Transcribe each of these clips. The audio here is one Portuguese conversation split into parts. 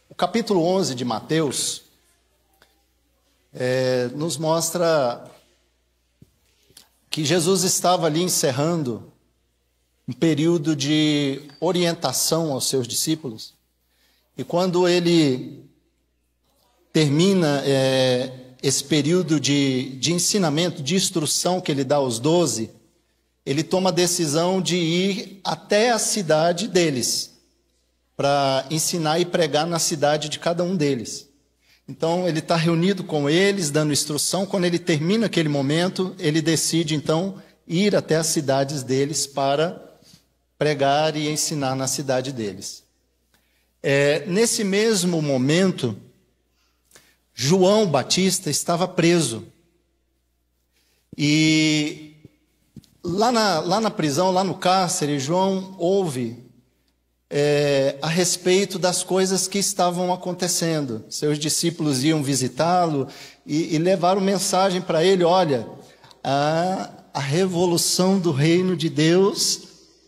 O capítulo 11 de Mateus nos mostra que Jesus estava ali encerrando um período de orientação aos seus discípulos. E quando ele termina esse período de ensinamento, de instrução que ele dá aos 12, ele toma a decisão de ir até a cidade deles, para ensinar e pregar na cidade de cada um deles. Então, ele está reunido com eles, dando instrução. Quando ele termina aquele momento, ele decide, então, ir até as cidades deles para pregar e ensinar na cidade deles. Nesse mesmo momento, João Batista estava preso. E lá na prisão, lá no cárcere, João ouve a respeito das coisas que estavam acontecendo. Seus discípulos iam visitá-lo e levaram mensagem para ele: olha, a revolução do reino de Deus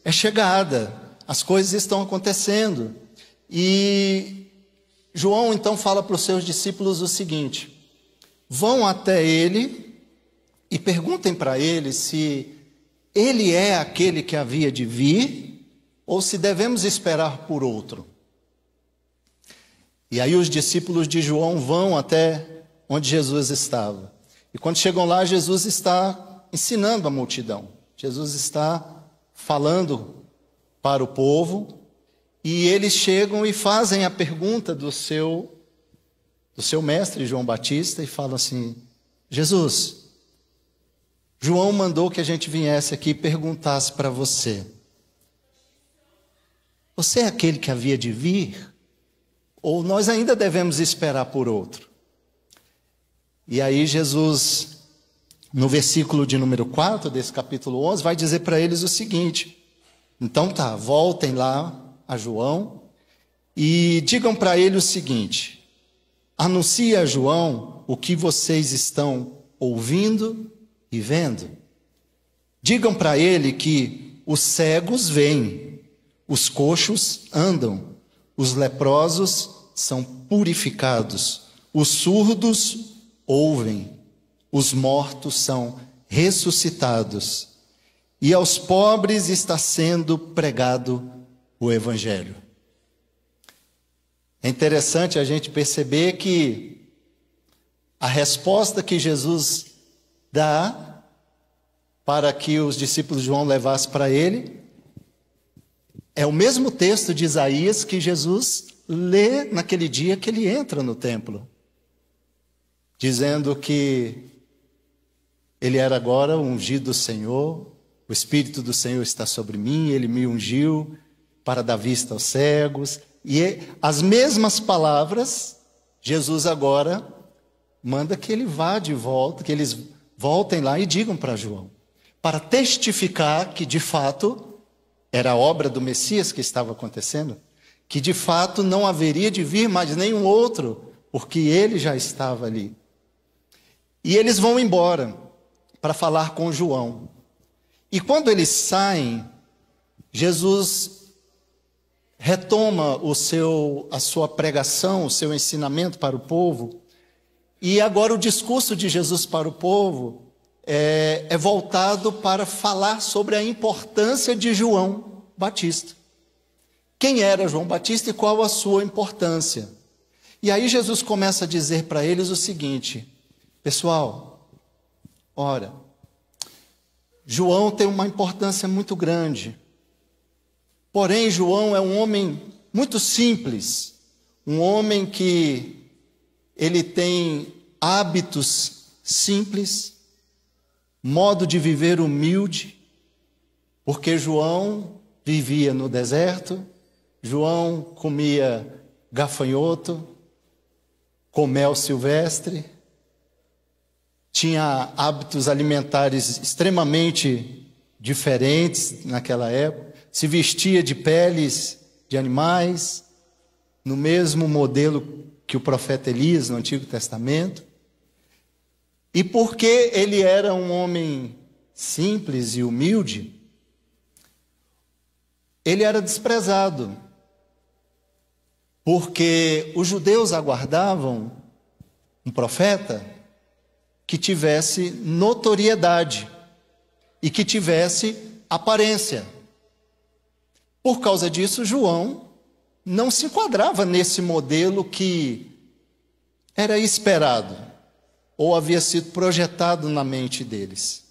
é chegada, as coisas estão acontecendo. E João então fala para os seus discípulos o seguinte: vão até ele e perguntem para ele se ele é aquele que havia de vir ou se devemos esperar por outro. E aí os discípulos de João vão até onde Jesus estava. E quando chegam lá, Jesus está ensinando a multidão. Jesus está falando para o povo. E eles chegam e fazem a pergunta do seu mestre, João Batista, e falam assim: Jesus, João mandou que a gente viesse aqui e perguntasse para você: você é aquele que havia de vir? Ou nós ainda devemos esperar por outro? E aí Jesus, no versículo de número 4 desse capítulo 11, vai dizer para eles o seguinte: então tá, voltem lá a João e digam para ele o seguinte: anuncie a João o que vocês estão ouvindo e vendo. Digam para ele que os cegos veem, os coxos andam, os leprosos são purificados, os surdos ouvem, os mortos são ressuscitados, e aos pobres está sendo pregado o Evangelho. É interessante a gente perceber que a resposta que Jesus dá para que os discípulos de João levassem para ele é o mesmo texto de Isaías que Jesus lê naquele dia que ele entra no templo, dizendo que ele era agora o ungido do Senhor, o Espírito do Senhor está sobre mim, ele me ungiu para dar vista aos cegos. E as mesmas palavras, Jesus agora manda que ele vá de volta, que eles voltem lá e digam para João, para testificar que de fato era a obra do Messias que estava acontecendo, que de fato não haveria de vir mais nenhum outro, porque ele já estava ali. E eles vão embora para falar com João. E quando eles saem, Jesus retoma a sua pregação, o seu ensinamento para o povo. E agora o discurso de Jesus para o povo é voltado para falar sobre a importância de João Batista. Quem era João Batista e qual a sua importância? E aí Jesus começa a dizer para eles o seguinte: pessoal, ora, João tem uma importância muito grande. Porém, João é um homem muito simples, um homem que ele tem hábitos simples, modo de viver humilde, porque João vivia no deserto, João comia gafanhoto, com mel silvestre, tinha hábitos alimentares extremamente diferentes naquela época, se vestia de peles de animais, no mesmo modelo que o profeta Elias no Antigo Testamento. E porque ele era um homem simples e humilde, ele era desprezado, porque os judeus aguardavam um profeta que tivesse notoriedade e que tivesse aparência. Por causa disso, João não se enquadrava nesse modelo que era esperado ou havia sido projetado na mente deles.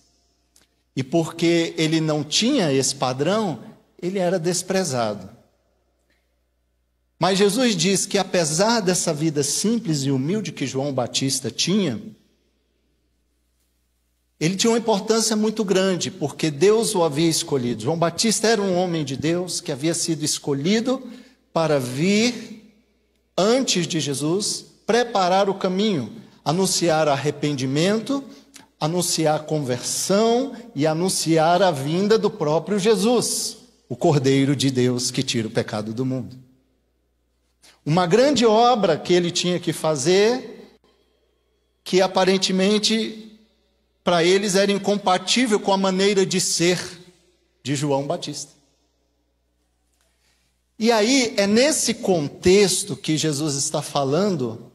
E porque ele não tinha esse padrão, ele era desprezado. Mas Jesus diz que apesar dessa vida simples e humilde que João Batista tinha, ele tinha uma importância muito grande, porque Deus o havia escolhido. João Batista era um homem de Deus que havia sido escolhido para vir antes de Jesus, preparar o caminho, anunciar arrependimento, anunciar conversão e anunciar a vinda do próprio Jesus, o Cordeiro de Deus que tira o pecado do mundo. Uma grande obra que ele tinha que fazer, que aparentemente para eles era incompatível com a maneira de ser de João Batista. E aí é nesse contexto que Jesus está falando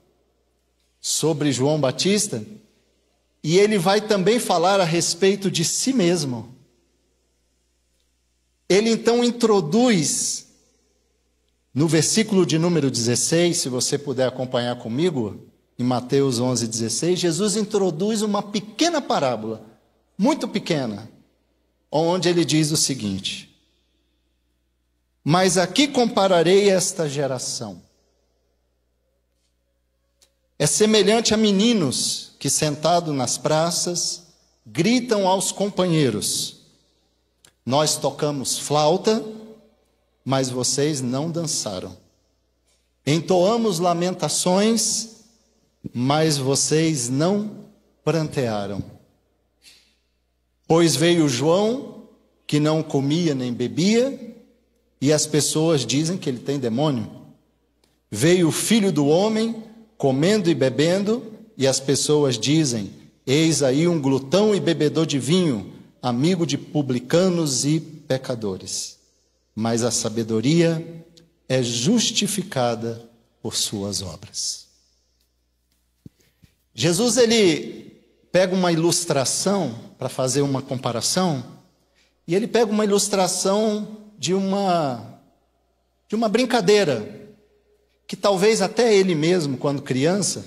sobre João Batista, e ele vai também falar a respeito de si mesmo. Ele então introduz, no versículo de número 16, se você puder acompanhar comigo, em Mateus 11:16, Jesus introduz uma pequena parábola, muito pequena, onde ele diz o seguinte: mas aqui compararei esta geração. É semelhante a meninos que, sentados nas praças, gritam aos companheiros: nós tocamos flauta, mas vocês não dançaram. Entoamos lamentações, mas vocês não prantearam. Pois veio João, que não comia nem bebia, e as pessoas dizem que ele tem demônio. Veio o Filho do Homem, comendo e bebendo, e as pessoas dizem: eis aí um glutão e bebedor de vinho, amigo de publicanos e pecadores. Mas a sabedoria é justificada por suas obras. Jesus, ele pega uma ilustração para fazer uma comparação, e ele pega uma ilustração de uma brincadeira, que talvez até ele mesmo, quando criança,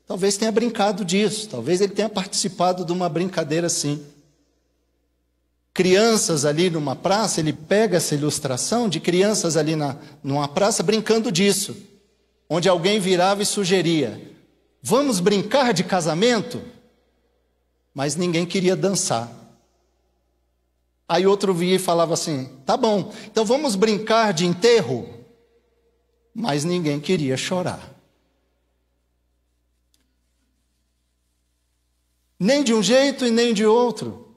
talvez tenha brincado disso, talvez ele tenha participado de uma brincadeira assim. Crianças ali numa praça, ele pega essa ilustração de crianças ali numa praça brincando disso, onde alguém virava e sugeria: vamos brincar de casamento? Mas ninguém queria dançar. Aí outro via e falava assim: tá bom, então vamos brincar de enterro? Mas ninguém queria chorar. Nem de um jeito e nem de outro.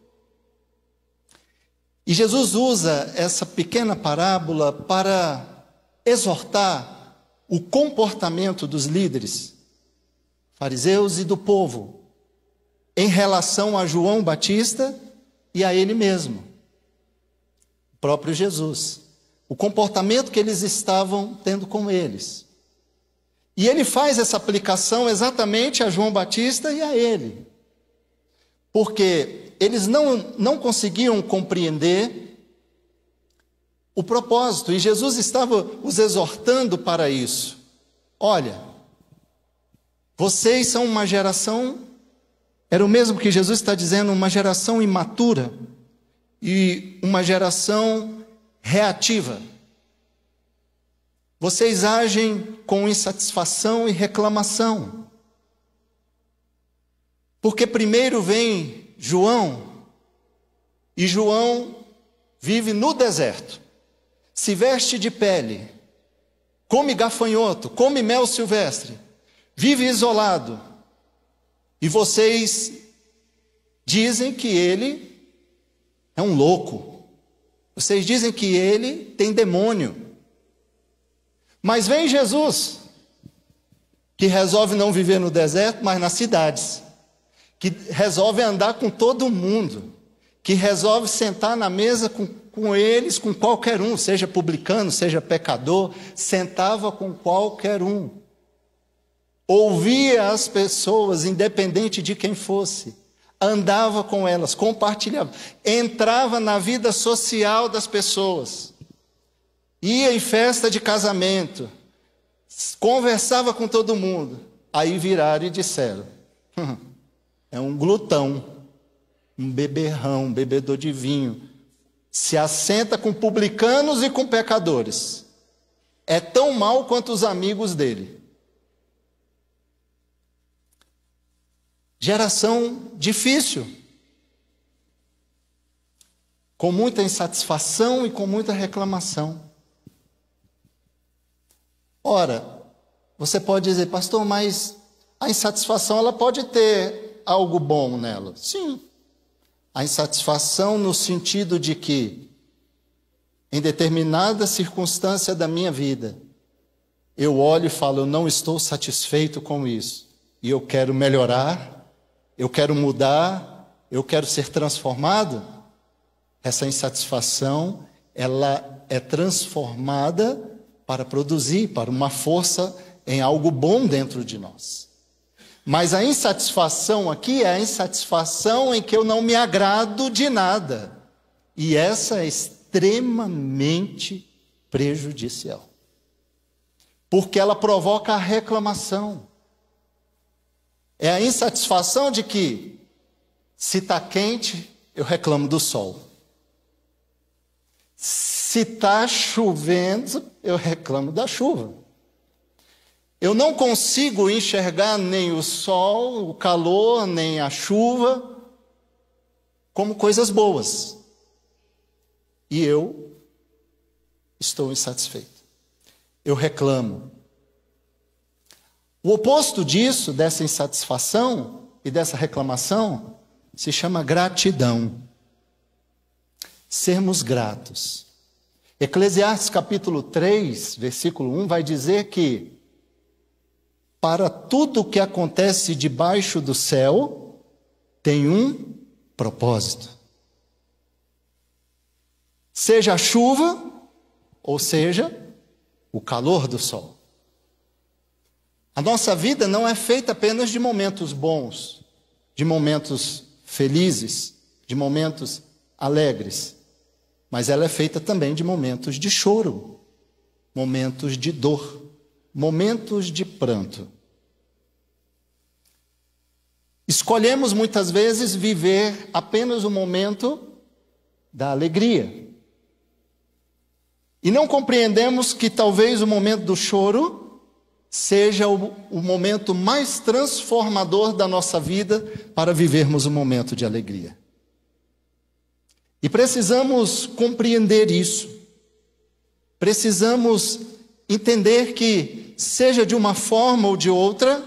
E Jesus usa essa pequena parábola para exortar o comportamento dos líderes, fariseus e do povo, em relação a João Batista e a ele mesmo, o próprio Jesus, o comportamento que eles estavam tendo com eles. E ele faz essa aplicação exatamente a João Batista e a ele, porque eles não conseguiam compreender o propósito, e Jesus estava os exortando para isso. Olha, vocês são uma geração, era o mesmo que Jesus está dizendo, uma geração imatura e uma geração reativa. Vocês agem com insatisfação e reclamação. Porque primeiro vem João, e João vive no deserto, se veste de pele, come gafanhoto, come mel silvestre, vive isolado, e vocês dizem que ele é um louco, vocês dizem que ele tem demônio. Mas vem Jesus, que resolve não viver no deserto, mas nas cidades, que resolve andar com todo mundo, que resolve sentar na mesa com com eles, com qualquer um, seja publicano, seja pecador, sentava com qualquer um. Ouvia as pessoas, independente de quem fosse. Andava com elas, compartilhava. Entrava na vida social das pessoas. Ia em festa de casamento. Conversava com todo mundo. Aí viraram e disseram: é um glutão, um beberrão, um bebedor de vinho. Se assenta com publicanos e com pecadores. É tão mau quanto os amigos dele. Geração difícil. Com muita insatisfação e com muita reclamação. Ora, você pode dizer: pastor, mas a insatisfação ela pode ter algo bom nela. Sim. A insatisfação no sentido de que, em determinada circunstância da minha vida, eu olho e falo: eu não estou satisfeito com isso. E eu quero melhorar, eu quero mudar, eu quero ser transformado. Essa insatisfação, ela é transformada para produzir, para uma força em algo bom dentro de nós. Mas a insatisfação aqui é a insatisfação em que eu não me agrado de nada. E essa é extremamente prejudicial. Porque ela provoca a reclamação. É a insatisfação de que, se está quente, eu reclamo do sol. Se está chovendo, eu reclamo da chuva. Eu não consigo enxergar nem o sol, o calor, nem a chuva como coisas boas. E eu estou insatisfeito. Eu reclamo. O oposto disso, dessa insatisfação e dessa reclamação, se chama gratidão. Sermos gratos. Eclesiastes capítulo 3, versículo 1, vai dizer que para tudo o que acontece debaixo do céu, tem um propósito. Seja a chuva, ou seja, o calor do sol. A nossa vida não é feita apenas de momentos bons, de momentos felizes, de momentos alegres, mas ela é feita também de momentos de choro, momentos de dor, momentos de pranto. Escolhemos muitas vezes viver apenas o momento da alegria. E não compreendemos que talvez o momento do choro seja o momento mais transformador da nossa vida para vivermos um momento de alegria. E precisamos compreender isso. Precisamos entender que, seja de uma forma ou de outra,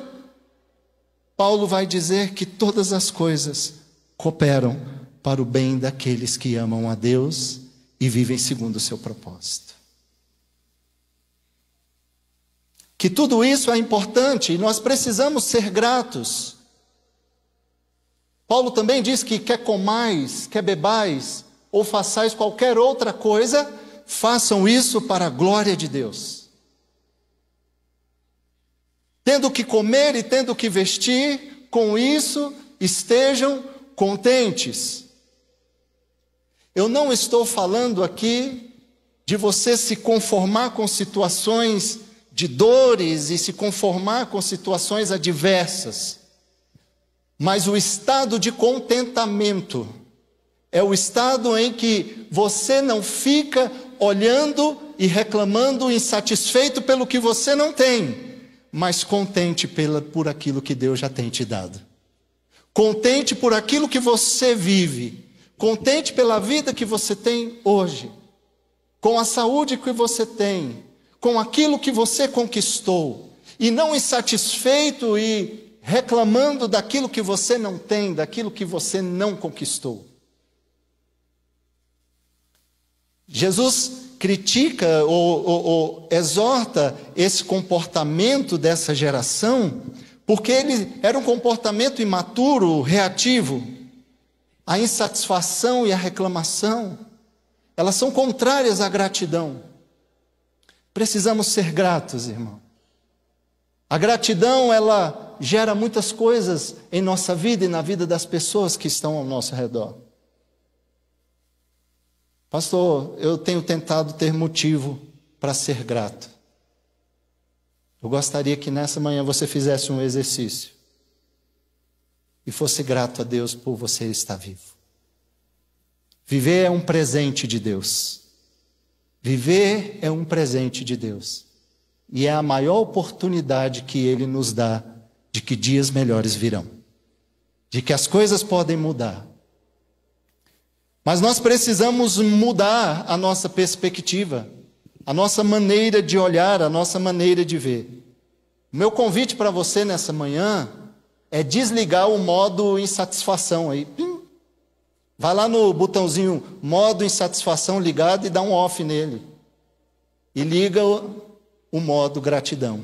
Paulo vai dizer que todas as coisas cooperam para o bem daqueles que amam a Deus e vivem segundo o seu propósito. Que tudo isso é importante e nós precisamos ser gratos. Paulo também diz que quer comais, quer bebais, ou façais qualquer outra coisa, façam isso para a glória de Deus. Tendo que comer e tendo que vestir, com isso estejam contentes. Eu não estou falando aqui de você se conformar com situações de dores e se conformar com situações adversas. Mas o estado de contentamento é o estado em que você não fica olhando e reclamando, insatisfeito pelo que você não tem, mas contente por aquilo que Deus já tem te dado. Contente por aquilo que você vive. Contente pela vida que você tem hoje. Com a saúde que você tem. Com aquilo que você conquistou. E não insatisfeito e reclamando daquilo que você não tem, daquilo que você não conquistou. Jesus critica ou exorta esse comportamento dessa geração, porque ele era um comportamento imaturo, reativo. A insatisfação e a reclamação elas são contrárias à gratidão. Precisamos ser gratos, irmão. A gratidão, ela gera muitas coisas em nossa vida e na vida das pessoas que estão ao nosso redor. Pastor, eu tenho tentado ter motivo para ser grato. Eu gostaria que nessa manhã você fizesse um exercício e fosse grato a Deus por você estar vivo. Viver é um presente de Deus. Viver é um presente de Deus. E é a maior oportunidade que Ele nos dá de que dias melhores virão. De que as coisas podem mudar. Mas nós precisamos mudar a nossa perspectiva, a nossa maneira de olhar, a nossa maneira de ver. O meu convite para você nessa manhã é desligar o modo insatisfação aí. Pim. Vai lá no botãozinho modo insatisfação ligado e dá um off nele. E liga o modo gratidão.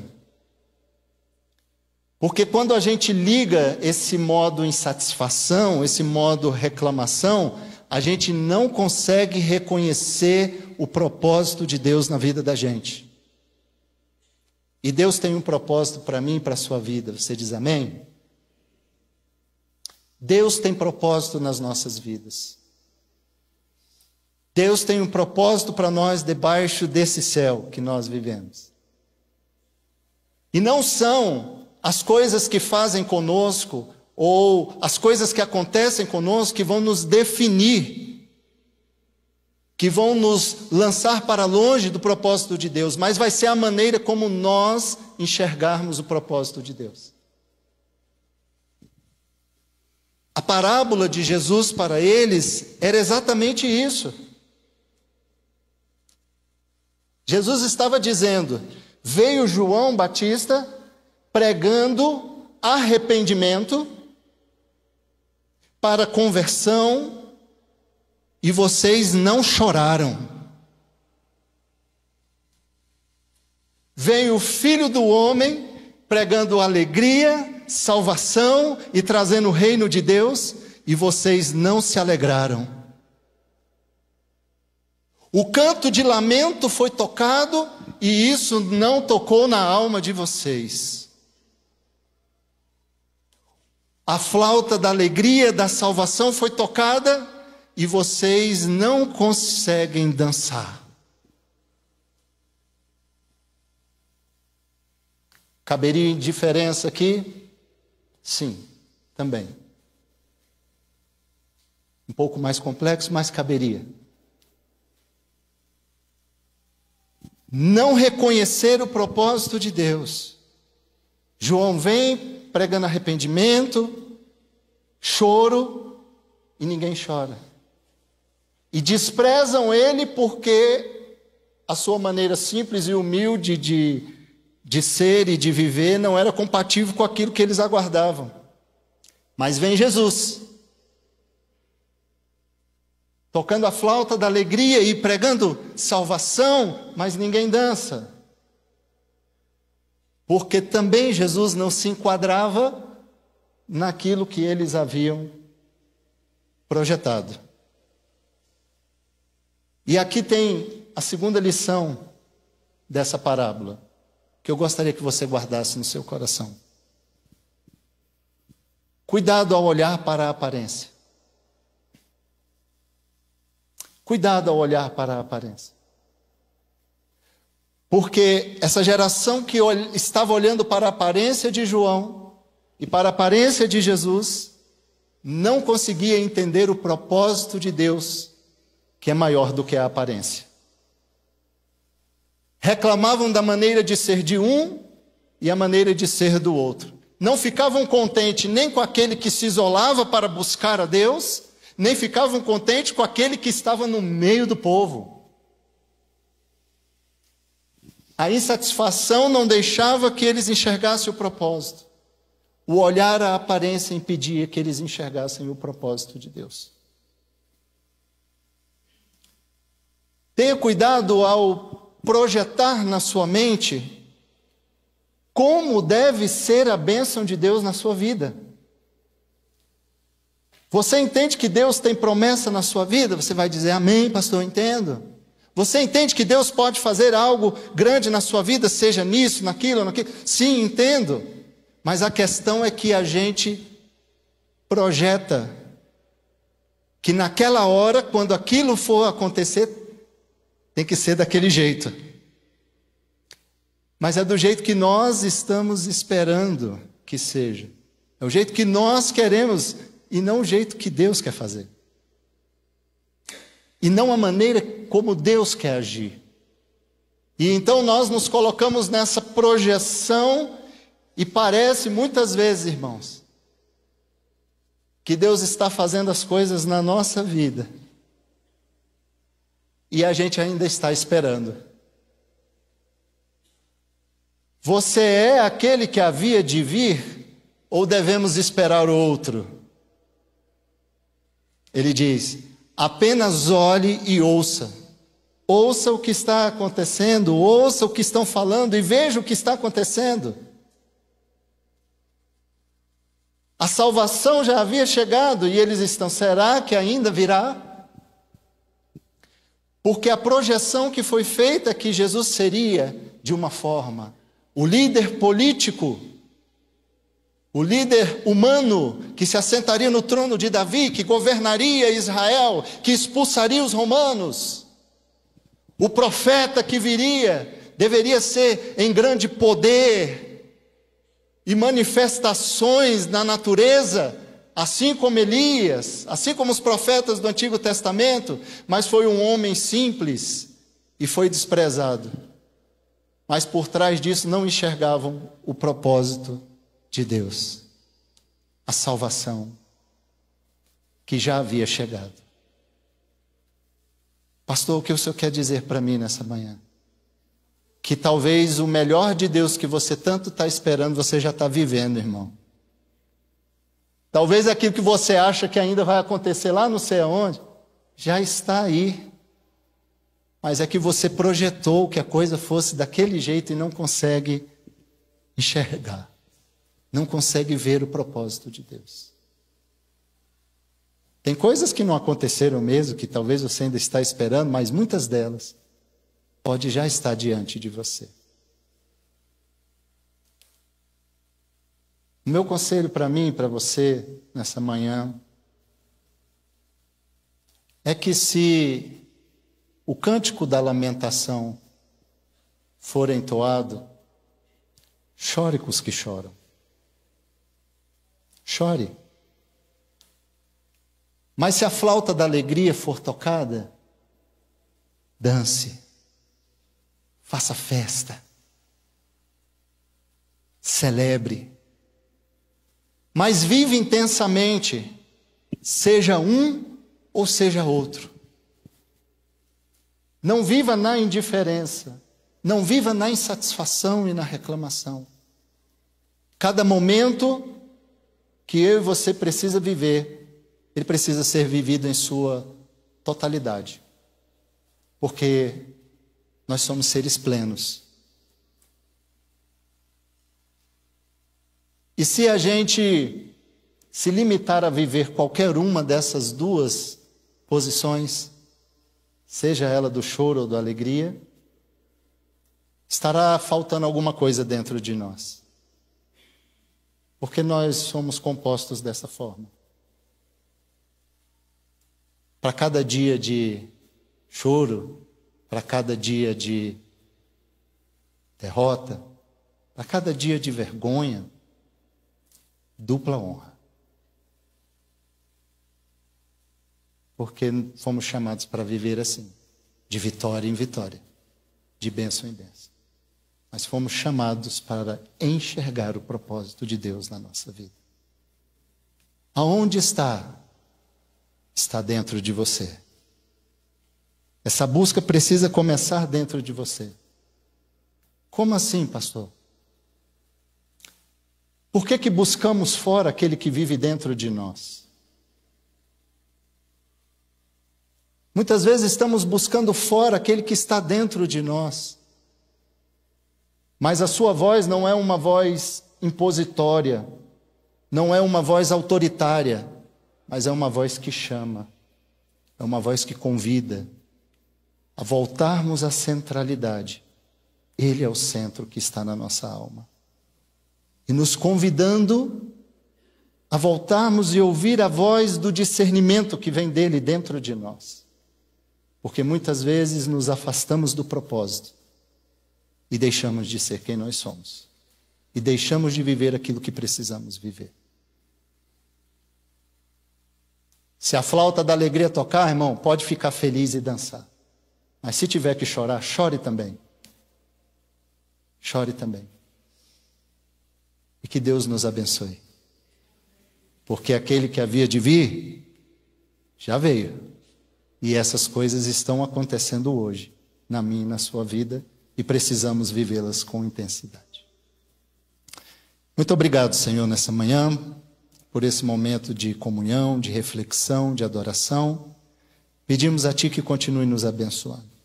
Porque quando a gente liga esse modo insatisfação, esse modo reclamação, a gente não consegue reconhecer o propósito de Deus na vida da gente. E Deus tem um propósito para mim e para a sua vida. Você diz amém? Deus tem propósito nas nossas vidas. Deus tem um propósito para nós debaixo desse céu que nós vivemos. E não são as coisas que fazem conosco ou as coisas que acontecem conosco que vão nos definir, que vão nos lançar para longe do propósito de Deus, mas vai ser a maneira como nós enxergarmos o propósito de Deus. A parábola de Jesus para eles era exatamente isso. Jesus estava dizendo, veio João Batista pregando arrependimento para conversão e vocês não choraram. Veio o Filho do Homem pregando alegria, salvação e trazendo o reino de Deus e vocês não se alegraram. O canto de lamento foi tocado e isso não tocou na alma de vocês. A flauta da alegria, da salvação foi tocada e vocês não conseguem dançar. Caberia indiferença aqui? Sim, também. Um pouco mais complexo, mas caberia. Não reconhecer o propósito de Deus. João vem pregando arrependimento, choro, e ninguém chora. E desprezam ele porque a sua maneira simples e humilde de ser e de viver não era compatível com aquilo que eles aguardavam. Mas vem Jesus, tocando a flauta da alegria e pregando salvação, mas ninguém dança. Porque também Jesus não se enquadrava naquilo que eles haviam projetado. E aqui tem a segunda lição dessa parábola, que eu gostaria que você guardasse no seu coração. Cuidado ao olhar para a aparência. Cuidado ao olhar para a aparência. Porque essa geração que estava olhando para a aparência de João e para a aparência de Jesus, não conseguia entender o propósito de Deus, que é maior do que a aparência. Reclamavam da maneira de ser de um e a maneira de ser do outro. Não ficavam contentes nem com aquele que se isolava para buscar a Deus, nem ficavam contentes com aquele que estava no meio do povo. A insatisfação não deixava que eles enxergassem o propósito. O olhar à aparência impedia que eles enxergassem o propósito de Deus. Tenha cuidado ao projetar na sua mente como deve ser a bênção de Deus na sua vida. Você entende que Deus tem promessa na sua vida? Você vai dizer, amém, pastor, eu entendo. Você entende que Deus pode fazer algo grande na sua vida, seja nisso, naquilo, naquilo? Sim, entendo. Mas a questão é que a gente projeta que naquela hora, quando aquilo for acontecer, tem que ser daquele jeito. Mas é do jeito que nós estamos esperando que seja. É o jeito que nós queremos e não o jeito que Deus quer fazer. E não a maneira como Deus quer agir. E então nós nos colocamos nessa projeção e parece muitas vezes, irmãos, que Deus está fazendo as coisas na nossa vida e a gente ainda está esperando. Você é aquele que havia de vir ou devemos esperar outro? Ele diz, apenas olhe e ouça. Ouça o que está acontecendo, ouça o que estão falando e veja o que está acontecendo. A salvação já havia chegado e eles estão, será que ainda virá? Porque a projeção que foi feita que Jesus seria de uma forma, o líder político, o líder humano que se assentaria no trono de Davi, que governaria Israel, que expulsaria os romanos, o profeta que viria, deveria ser em grande poder e manifestações na natureza, assim como Elias, assim como os profetas do Antigo Testamento, mas foi um homem simples e foi desprezado. Mas por trás disso não enxergavam o propósito de Deus, a salvação que já havia chegado. Pastor, o que o senhor quer dizer para mim nessa manhã? Que talvez o melhor de Deus que você tanto está esperando, você já está vivendo, irmão. Talvez aquilo que você acha que ainda vai acontecer lá não sei aonde, já está aí. Mas é que você projetou que a coisa fosse daquele jeito e não consegue enxergar. Não consegue ver o propósito de Deus. Tem coisas que não aconteceram mesmo, que talvez você ainda está esperando, mas muitas delas pode já estar diante de você. O meu conselho para mim e para você nessa manhã é que se o cântico da lamentação for entoado, chore com os que choram. Chore. Mas se a flauta da alegria for tocada, dance. Faça festa. Celebre. Mas vive intensamente, seja um ou seja outro. Não viva na indiferença, não viva na insatisfação e na reclamação. Cada momento que eu e você precisa viver, ele precisa ser vivido em sua totalidade. Porque nós somos seres plenos. E se a gente se limitar a viver qualquer uma dessas duas posições, seja ela do choro ou da alegria, estará faltando alguma coisa dentro de nós. Porque nós somos compostos dessa forma. Para cada dia de choro, para cada dia de derrota, para cada dia de vergonha, dupla honra. Porque fomos chamados para viver assim, de vitória em vitória, de bênção em bênção. Mas fomos chamados para enxergar o propósito de Deus na nossa vida. Aonde está? Está dentro de você. Essa busca precisa começar dentro de você. Como assim, pastor? Por que buscamos fora aquele que vive dentro de nós? Muitas vezes estamos buscando fora aquele que está dentro de nós. Mas a sua voz não é uma voz impositória, não é uma voz autoritária, mas é uma voz que chama, é uma voz que convida a voltarmos à centralidade. Ele é o centro que está na nossa alma. E nos convidando a voltarmos e ouvir a voz do discernimento que vem dele dentro de nós. Porque muitas vezes nos afastamos do propósito e deixamos de ser quem nós somos. E deixamos de viver aquilo que precisamos viver. Se a flauta da alegria tocar, irmão, pode ficar feliz e dançar. Mas se tiver que chorar, chore também. Chore também. E que Deus nos abençoe. Porque aquele que havia de vir, já veio. E essas coisas estão acontecendo hoje, na minha e na sua vida, e precisamos vivê-las com intensidade. Muito obrigado, Senhor, nessa manhã, por esse momento de comunhão, de reflexão, de adoração. Pedimos a Ti que continue nos abençoando.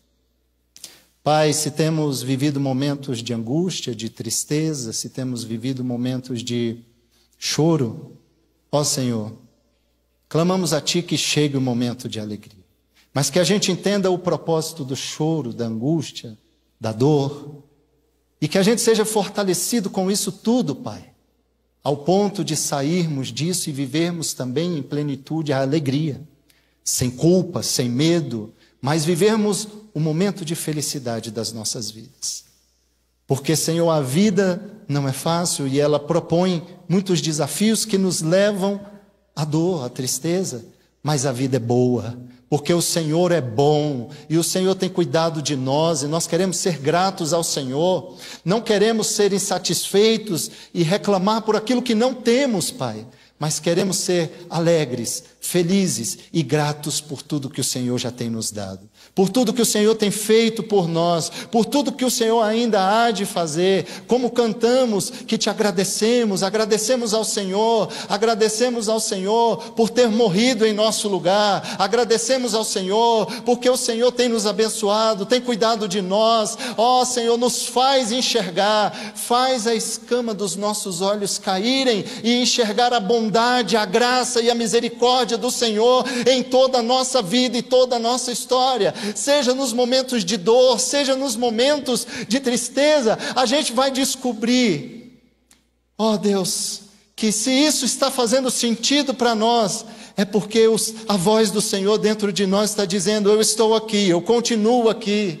Pai, se temos vivido momentos de angústia, de tristeza, se temos vivido momentos de choro, ó Senhor, clamamos a Ti que chegue o momento de alegria. Mas que a gente entenda o propósito do choro, da angústia, da dor, e que a gente seja fortalecido com isso tudo, Pai, ao ponto de sairmos disso e vivermos também em plenitude a alegria, sem culpa, sem medo, mas vivermos um momento de felicidade das nossas vidas. Porque, Senhor, a vida não é fácil e ela propõe muitos desafios que nos levam à dor, à tristeza, mas a vida é boa, porque o Senhor é bom e o Senhor tem cuidado de nós e nós queremos ser gratos ao Senhor, não queremos ser insatisfeitos e reclamar por aquilo que não temos, Pai, mas queremos ser alegres, felizes e gratos por tudo que o Senhor já tem nos dado, por tudo que o Senhor tem feito por nós, por tudo que o Senhor ainda há de fazer, como cantamos que te agradecemos ao Senhor por ter morrido em nosso lugar, agradecemos ao Senhor porque o Senhor tem nos abençoado, tem cuidado de nós, ó Senhor, nos faz enxergar, faz a escama dos nossos olhos caírem e enxergar a bondade, a graça e a misericórdia do Senhor em toda a nossa vida e toda a nossa história, seja nos momentos de dor, seja nos momentos de tristeza, a gente vai descobrir, ó Deus, que se isso está fazendo sentido para nós, é porque a voz do Senhor dentro de nós está dizendo, eu estou aqui, eu continuo aqui,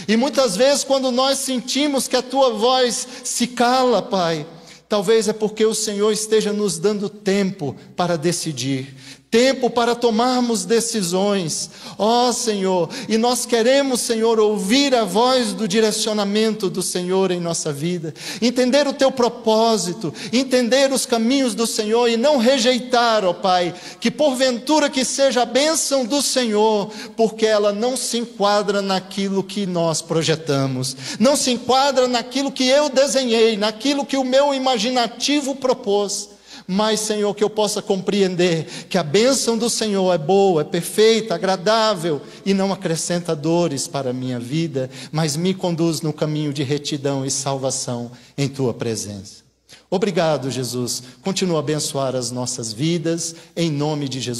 e muitas vezes quando nós sentimos que a Tua voz se cala, Pai, talvez é porque o Senhor esteja nos dando tempo para decidir, tempo para tomarmos decisões, ó Senhor, e nós queremos, Senhor, ouvir a voz do direcionamento do Senhor em nossa vida, entender o Teu propósito, entender os caminhos do Senhor e não rejeitar, ó Pai, que porventura que seja a bênção do Senhor, porque ela não se enquadra naquilo que nós projetamos, não se enquadra naquilo que eu desenhei, naquilo que o meu imaginativo propôs, mas, Senhor, que eu possa compreender que a bênção do Senhor é boa, é perfeita, agradável e não acrescenta dores para a minha vida, mas me conduz no caminho de retidão e salvação em Tua presença. Obrigado, Jesus. Continua a abençoar as nossas vidas, em nome de Jesus.